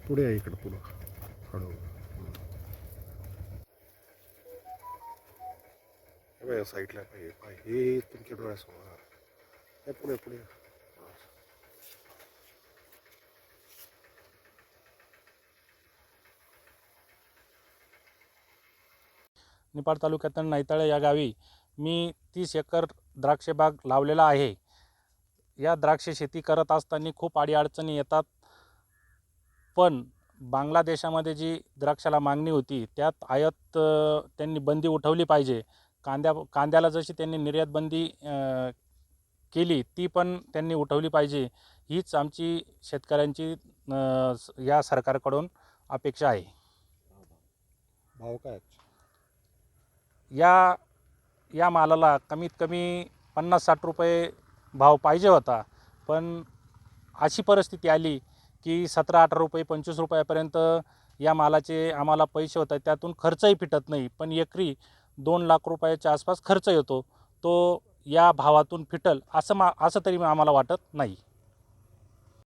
पुढे आहे इकडं पुढं हळू साईडला पाहिजे पाय हे तुमच्या डोळ्यासमोर हे पुढे पुढे निपाड तालुक्यातील नैताळे या गावी मी 30 एकर द्राक्ष बाग लावलेला आहे. या द्राक्ष शेती करत असताना खूप अडीअडचणी येतात, पण बांगलादेशामध्ये जी द्राक्षाला मागणी होती त्यात आयात त्यांनी बंदी उठवली पाहिजे. कांद्याला जशी त्यांनी निर्यात बंदी केली ती पण त्यांनी उठवली पाहिजे. हीच आमची शेतकऱ्यांची या सरकारकडून अपेक्षा आहे. भाव काय या मालाला कमीत कमी 50-60 रुपये भाव पाहिजे होता, पण अशी परिस्थिती आली की 17-18 रुपये 25 रुपयापर्यंत या मालाचे आम्हाला पैसे होतात. त्यातून खर्चही फिटत नाही, पण एकरी 2 लाख रुपयाच्या आसपास खर्च येतो. तो या भावातून फिटल असं तरी आम्हाला वाटत नाही.